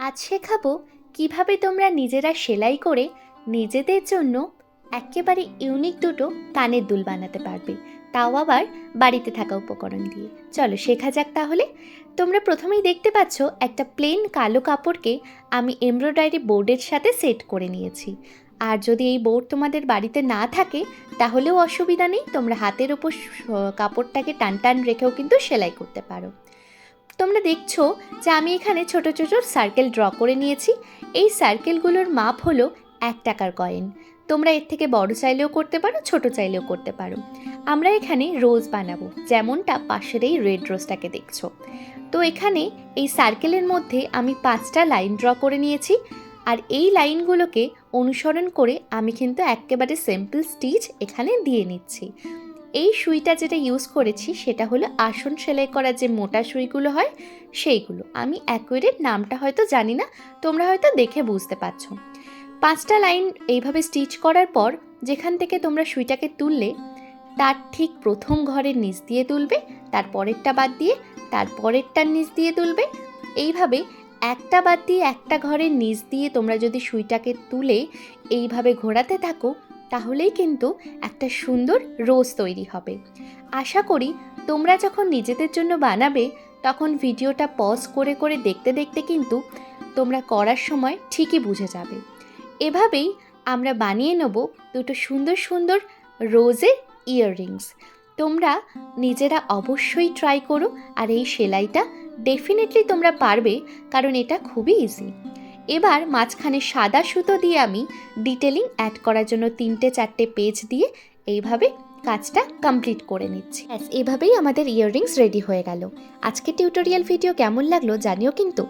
আজ শেখাবো কিভাবে তোমরা নিজেরা সেলাই করে নিজেদের জন্য একেবারে ইউনিক দুটো কানের দুল বানাতে পারবে, তাও আবার বাড়িতে থাকা উপকরণ দিয়ে। চলো শেখা যাক তাহলে। তোমরা প্রথমেই দেখতে পাচ্ছ একটা প্লেন কালো কাপড়কে আমি এমব্রয়ডারি বোর্ডের সাথে সেট করে নিয়েছি। আর যদি এই বোর্ড তোমাদের বাড়িতে না থাকে তাহলেও অসুবিধা নেই, তোমরা হাতের ওপর কাপড়টাকে টান টান রেখেও কিন্তু সেলাই করতে পারো। তোমরা দেখছো যে আমি এখানে ছোট ছোট সার্কেল ড্র করে নিয়েছি। এই সার্কেলগুলোর মাপ হলো 1 টাকার কয়েন। তোমরা এর থেকে বড় চাইলেও করতে পারো, ছোট চাইলেও করতে পারো। আমরা এখানে রোজ বানাবো, যেমনটা পাশের এই রেড রোজটাকে দেখছো। তো এখানে এই সার্কেলের মধ্যে আমি 5টা লাইন ড্র করে নিয়েছি। আর এই লাইনগুলোকে অনুসরণ করে আমি কিন্তু একেবারে সিম্পল স্টিচ এখানে দিয়ে নিচ্ছি। এই সুইটা যেটা ইউজ করেছি সেটা হলো আসন সেলাই করার যে মোটা সুইগুলো হয় সেইগুলো। আমি অ্যাকুরেট নামটা হয়তো জানি না, তোমরা হয়তো দেখে বুঝতে পারছো। 5টা লাইন এইভাবে স্টিচ করার পর যেখান থেকে তোমরা সুইটাকে তুললে তার ঠিক প্রথম ঘরের নিচ দিয়ে তুলবে, তার পরেরটা বাদ দিয়ে তার পরেরটার নিচ দিয়ে তুলবে। এইভাবে একটা বাদ দিয়ে একটা ঘরের নিচ দিয়ে তোমরা যদি সুইটাকে তুলে এইভাবে ঘোরাতে থাকো তাহলেই কিন্তু একটা সুন্দর রোজ তৈরি হবে। আশা করি তোমরা যখন নিজেদের জন্য বানাবে তখন ভিডিওটা পজ করে করে দেখতে দেখতে কিন্তু তোমরা করার সময় ঠিকই বুঝে যাবে। এভাবেই আমরা বানিয়ে নেব দুটো সুন্দর সুন্দর রোজের ইয়াররিংস। তোমরা নিজেরা অবশ্যই ট্রাই করো, আর এই সেলাইটা ডেফিনেটলি তোমরা পারবে, কারণ এটা খুবই ইজি। এবার মাঝখানে সাদা সুতো দিয়ে আমি ডিটেলিং অ্যাড করার জন্য 3-4টে পেজ দিয়ে এইভাবে কাজটা কমপ্লিট করে নিচ্ছি। এভাবেই আমাদের ইয়াররিংস রেডি হয়ে গেল। আজকের টিউটোরিয়াল ভিডিও কেমন লাগলো জানিও কিন্তু।